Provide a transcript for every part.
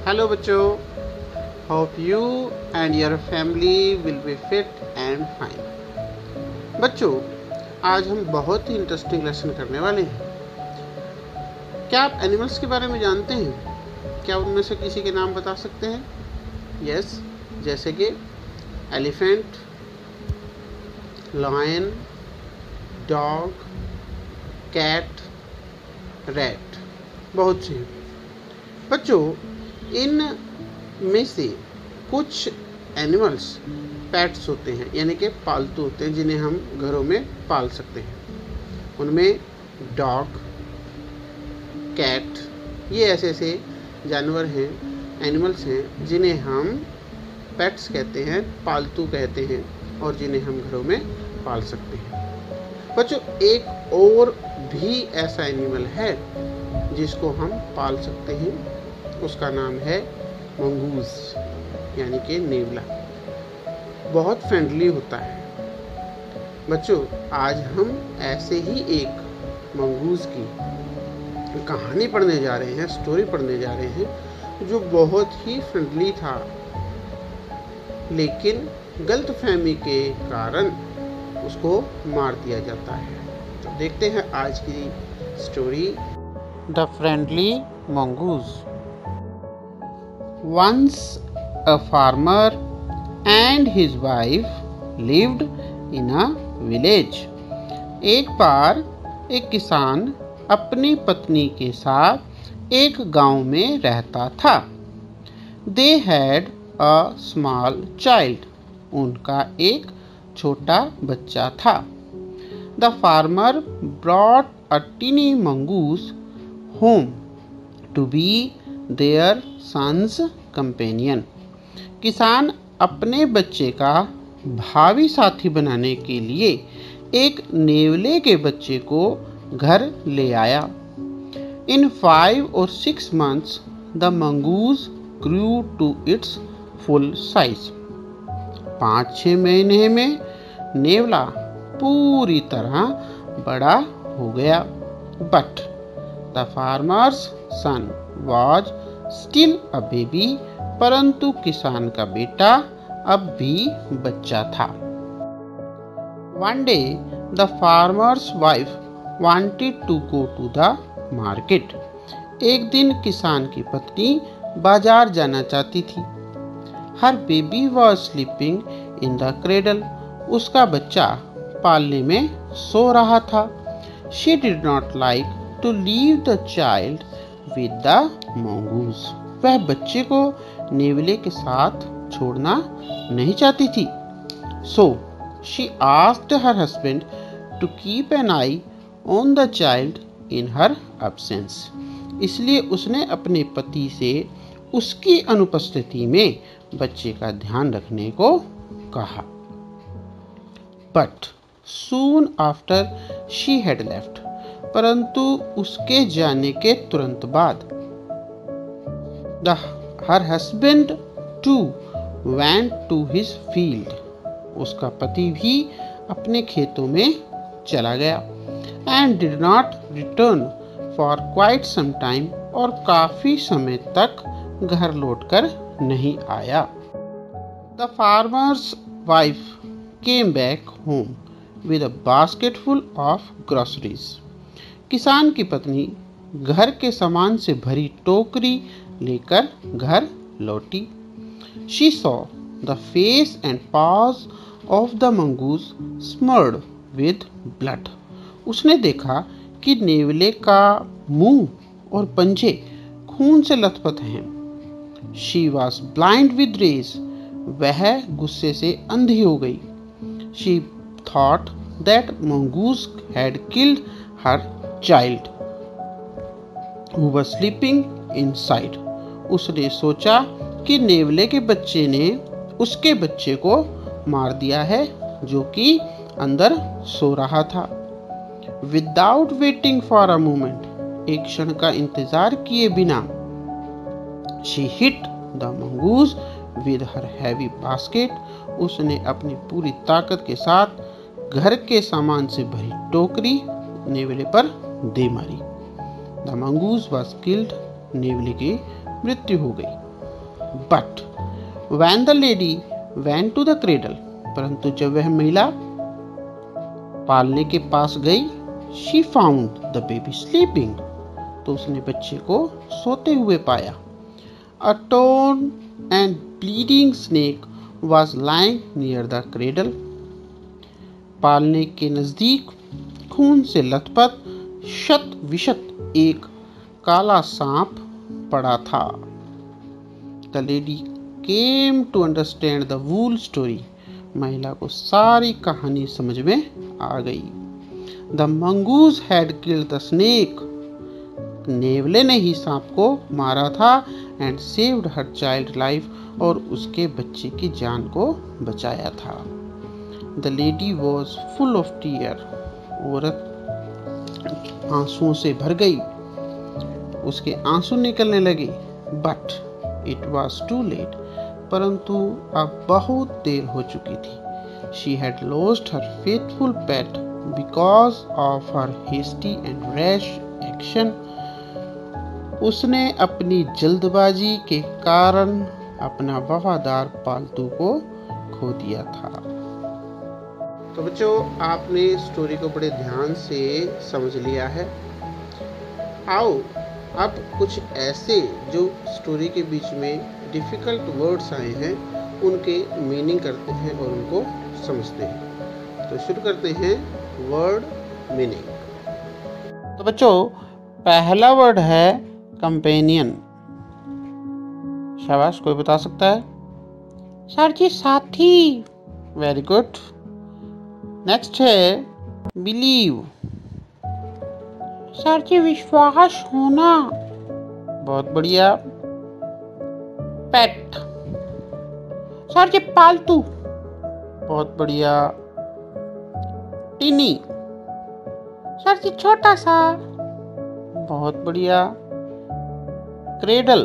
Hello बच्चों, hope you and your family will be fit and fine. बच्चों, आज हम बहुत ही इंटरेस्टिंग लेसन करने वाले हैं। क्या आप एनिमल्स के बारे में जानते हैं? क्या उनमें से किसी के नाम बता सकते हैं? यस, जैसे कि elephant, lion, dog, cat, rat, बहुत से। बच्चों, इन में से कुछ एनिमल्स पेट्स होते हैं, यानी कि पालतू होते हैं, जिन्हें हम घरों में पाल सकते हैं। उनमें डॉग, कैट, ये ऐसे ऐसे जानवर हैं, एनिमल्स हैं, जिन्हें हम पेट्स कहते हैं, पालतू कहते हैं, और जिन्हें हम घरों में पाल सकते हैं। बच्चों, एक और भी ऐसा एनिमल है जिसको हम पाल सकते हैं, उसका नाम है मंगूस, यानी कि नेवला। बहुत फ्रेंडली होता है। बच्चों, आज हम ऐसे ही एक मंगूस की कहानी पढ़ने जा रहे हैं, स्टोरी पढ़ने जा रहे हैं, जो बहुत ही फ्रेंडली था, लेकिन गलतफहमी के कारण उसको मार दिया जाता है। तो देखते हैं आज की story, the friendly mongoose. Once a farmer and his wife lived in a village. एक बार एक किसान अपनी पत्नी के साथ एक गांव में रहता था। They had a small child. उनका एक छोटा बच्चा था। The farmer brought a tiny mongoose home to be their son's companion. किसान अपने बच्चे का भावी साथी बनाने के लिए एक नेवले के बच्चे को घर ले आया। In 5 or 6 months, the mongoose grew to its full size. 5-6 महीने में नेवला पूरी तरह बड़ा हो गया। But the farmer's son was still a baby. परंतु किसान का बेटा अब भी बच्चा था। One day, the farmer's wife wanted to go to the market. एक दिन किसान की पत्नी बाजार जाना चाहती थी। Her baby was sleeping in the cradle. उसका बच्चा पालने में सो रहा था। She did not like to leave the child with the mongoose. वह बच्चे को नेवले के साथ छोड़ना नहीं चाहती थी। So she asked her husband to keep an eye on the child in her absence. इसलिए उसने अपने पति से उसकी अनुपस्थिति में बच्चे का ध्यान रखने को कहा। But soon after she had left. परंतु उसके जाने के तुरंत बाद her husband too went to his field. उसका पति भी अपने खेतों में चला गया। And did not return for quite some time. और काफी समय तक घर लौटकर नहीं आया। The farmer's wife came back home with a basket full of groceries. किसान की पत्नी घर के सामान से भरी टोकरी लेकर घर लौटी। She saw the face and paws of the mongoose smeared with blood. उसने देखा कि नेवले का मुंह और पंजे खून से लथपथ हैं। She was blind with rage. वह गुस्से से अंधी हो गई। She thought that mongoose had killed her child who was sleeping inside. उसने सोचा कि नेवले के बच्चे ने उसके बच्चे को मार दिया है, जो कि अंदर सो रहा था। Without waiting for a moment, एक क्षण का इंतजार किए बिना, she hit the mongoose with her heavy basket. उसने अपनी पूरी ताकत के साथ घर के सामान से भरी टोकरी नेवले पर दे मारी। The mongoose was killed. नेवले की मृत्यु हो गई। But when the lady went to the cradle, परंतु जब वह महिला पालने के पास गई, she found the baby sleeping, तो उसने बच्चे को सोते हुए पाया। A torn and bleeding snake was lying near the cradle, पालने के नजदीक खून से लथपथ शत विशत एक काला सांप पड़ा था। The lady came to understand the whole story, महिला को सारी कहानी समझ में आ गई। The mongoose had killed the snake, नेवले ने ही सांप को मारा था। And saved her child life, और उसके बच्चे की जान को बचाया था। The lady was full of tear, औरत आंसुओं से भर गई, उसके आंसू निकलने लगे। But it was too late, परंतु अब बहुत देर हो चुकी थी। She had lost her faithful pet because of her hasty and rash action, उसने अपनी जल्दबाजी के कारण अपना वफादार पालतू को खो दिया था। तो बच्चों, आपने स्टोरी को बड़े ध्यान से समझ लिया है। आओ अब कुछ ऐसे जो स्टोरी के बीच में डिफ़िकल्ट वर्ड्स आए हैं उनके मीनिंग करते हैं और उनको समझते हैं। तो शुरू करते हैं वर्ड मीनिंग। तो बच्चों, पहला वर्ड है कंपेनियन। शाबाश, कोई बता सकता है? सर जी, साथी। Very good. नेक्स्ट है बिलीव। सर जी, विश्वास होना। बहुत बढ़िया। पेट। सर जी, पालतू। बहुत बढ़िया। टिनी। सर जी, छोटा सा। बहुत बढ़िया। क्रेडल।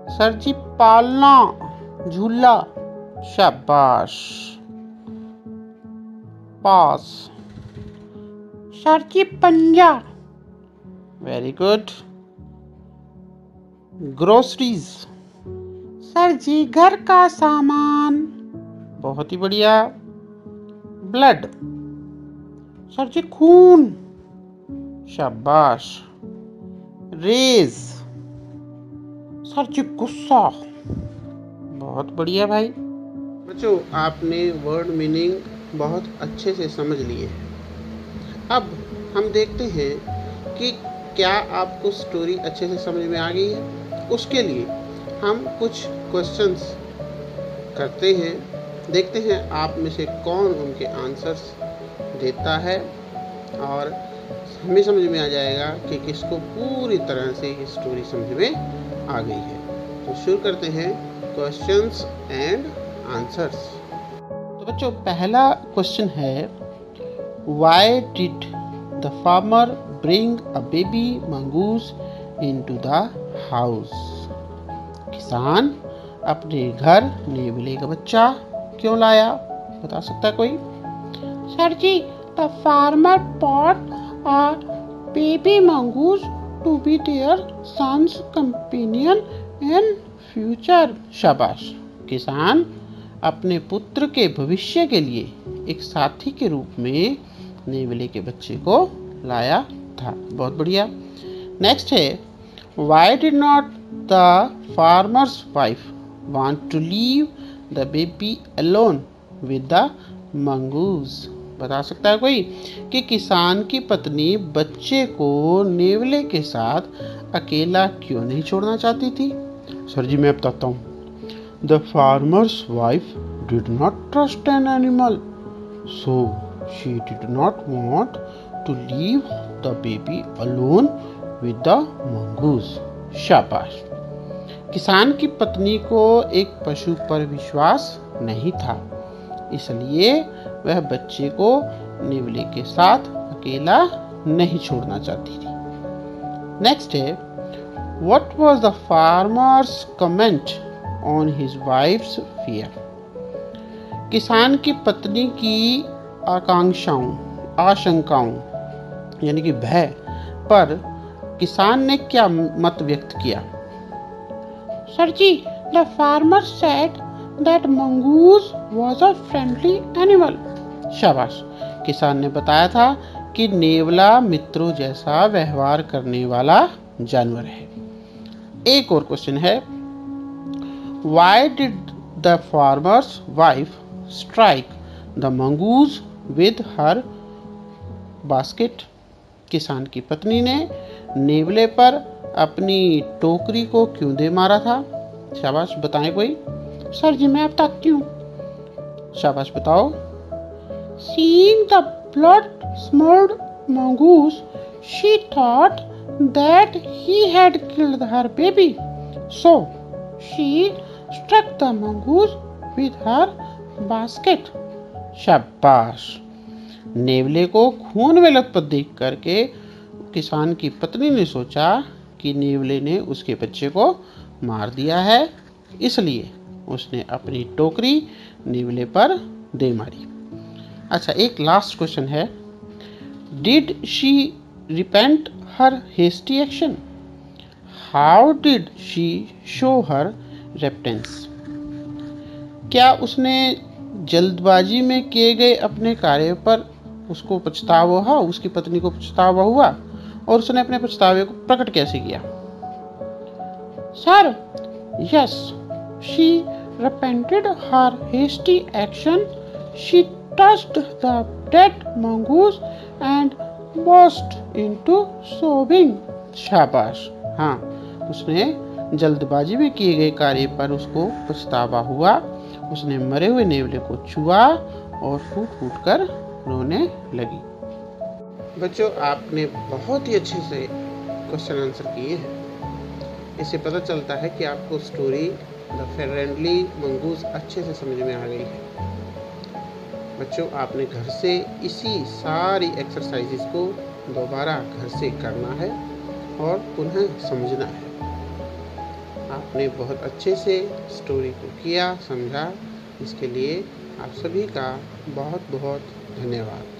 सर जी, पालना, झूला। शाबाश। पास। सर जी, पंजा। Very good. ग्रोसरीज। सर जी, घर का सामान। बहुत ही बढ़िया। ब्लड। सर जी, खून। शाबाश। रेज। सर जी, गुस्सा। बहुत बढ़िया भाई। बच्चों, आपने वर्ड मीनिंग बहुत अच्छे से समझ लिए। अब हम देखते हैं कि क्या आपको स्टोरी अच्छे से समझ में आ गई है। उसके लिए हम कुछ क्वेश्चंस करते हैं, देखते हैं आप में से कौन उनके आंसर्स देता है, और हमें समझ में आ जाएगा कि किसको पूरी तरह से ये स्टोरी समझ में आ गई है। तो शुरू करते हैं क्वेश्चंस एंड आंसर्स। तो बच्चों, पहला क्वेश्चन है, why did the farmer bring a baby mongoose into the house? किसान अपने घर नेवले का बच्चा क्यों लाया? बता सकता है कोई? Sir ji, the farmer bought a baby mongoose to be their sons companion in future. शाबाश। किसान अपने पुत्र के भविष्य के लिए एक साथी के रूप में नेवले के बच्चे को लाया था। बहुत बढ़िया। नेक्स्ट है, why did not the farmer's wife want to leave the baby alone with the mongoose? बता सकता है कोई कि किसान की पत्नी बच्चे को नेवले के साथ अकेला क्यों नहीं छोड़ना चाहती थी? सर जी, मैं बताता हूँ। The farmer's wife did not trust an animal, so she did not want to leave the baby alone with the mongoose. शाबाश। किसान की पत्नी को एक पशु पर विश्वास नहीं था, इसलिए वह बच्चे को नेवले के साथ अकेला नहीं छोड़ना चाहती थी। नेक्स्ट है, what was the farmers comment on his wives fear? किसान की पत्नी की आशंकाओं यानी कि भय पर किसान ने क्या मत व्यक्त किया? Sir ji, the farmer said that mongoose was a friendly animal. शाबाश। किसान ने बताया था कि नेवला मित्रों जैसा व्यवहार करने वाला जानवर है। एक और क्वेश्चन है, why did the farmer's wife strike the mongoose with her basket. किसान की पत्नी ने नेवले पर अपनी टोकरी को क्यों दे मारा था? शाबाश, बताएं कोई। सर जी, मैं बताती हूँ। शाबाश, बताओ। Seeing the blood-smeared mongoose, she thought that he had killed her baby. So, she struck the mongoose with her basket. शाबाश। नेवले को खून में लथपथ देख करके किसान की पत्नी ने सोचा कि नेवले ने उसके बच्चे को मार दिया है, इसलिए उसने अपनी टोकरी नेवले पर दे मारी। अच्छा, एक लास्ट क्वेश्चन है, did she repent her hasty action? How did she show her repentance? क्या उसने जल्दबाजी में किए गए अपने कार्य पर उसको पछतावा हुआ, उसकी पत्नी को पछतावा हुआ, और उसने अपने पछतावे को प्रकट कैसे किया? Sir, yes, she repented her hasty action. She touched the dead mongoose and burst into sobbing. शाबाश। हाँ, उसने जल्दबाजी में किए गए कार्य पर उसको पछतावा हुआ। उसने मरे हुए नेवले को छुआ और फूट फूट कर रोने लगी। बच्चों, आपने बहुत ही अच्छे से क्वेश्चन आंसर किए हैं। इससे पता चलता है कि आपको स्टोरी द फ्रेंडली मंगूस अच्छे से समझ में आ गई है। बच्चों, आपने घर से इसी सारी एक्सरसाइजेस को दोबारा घर से करना है और पुनः समझना है। आपने बहुत अच्छे से स्टोरी को किया, समझा। इसके लिए आप सभी का बहुत बहुत धन्यवाद।